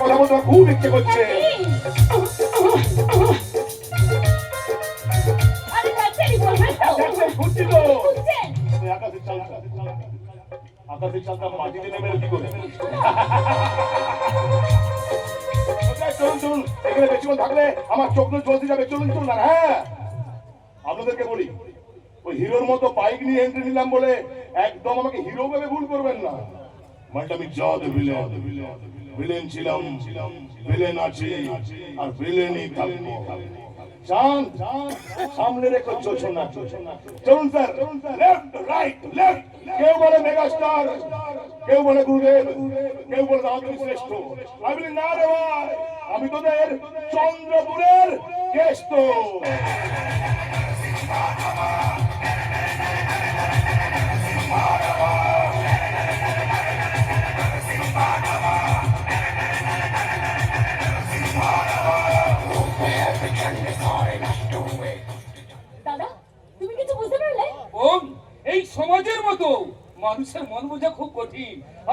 কথা বলতে আমার খুব ইচ্ছে করছে। আরে তাড়াতাড়ি বলবেন তো। ঘুরছি তো বুঝছেন? আকাশের চাল, আকাশের চালটা মাটিতে নেমে কি করে? চলুন চলুন, এখানে বেশিক্ষণ থাকলে আমার চোখ জ্বলতে যাবে। চলুন চলুন। হ্যাঁ, আপনাদেরকে বলি, ওই হিরোর মতো বাইক নিয়ে এন্ট্রি নিলাম বলে একদম আমাকে হিরো ভেবে ভুল করবেন না। মানে আমি জাদ ভিলেন ছিলাম, ভিলেন আছি, আর ভিলেনই থাকবো। চান সামনে রেখো যোজনা। চলুন স্যার, লেফট রাইট লেফট। কেউ বলে মেগাস্টার, কেউ বলে গুরুদেব, কেউ বলে রামকৃষ্ণ শ্রেষ্ঠ। আমি বলি না রে ভাই, আমি তোদের চন্দ্রপুরের কেষ্ট। দাদা, তুমি কিছু বুঝতে পারলে? বোন, এই সমাজের মতো মানুষের মন বোঝা খুব কঠিন।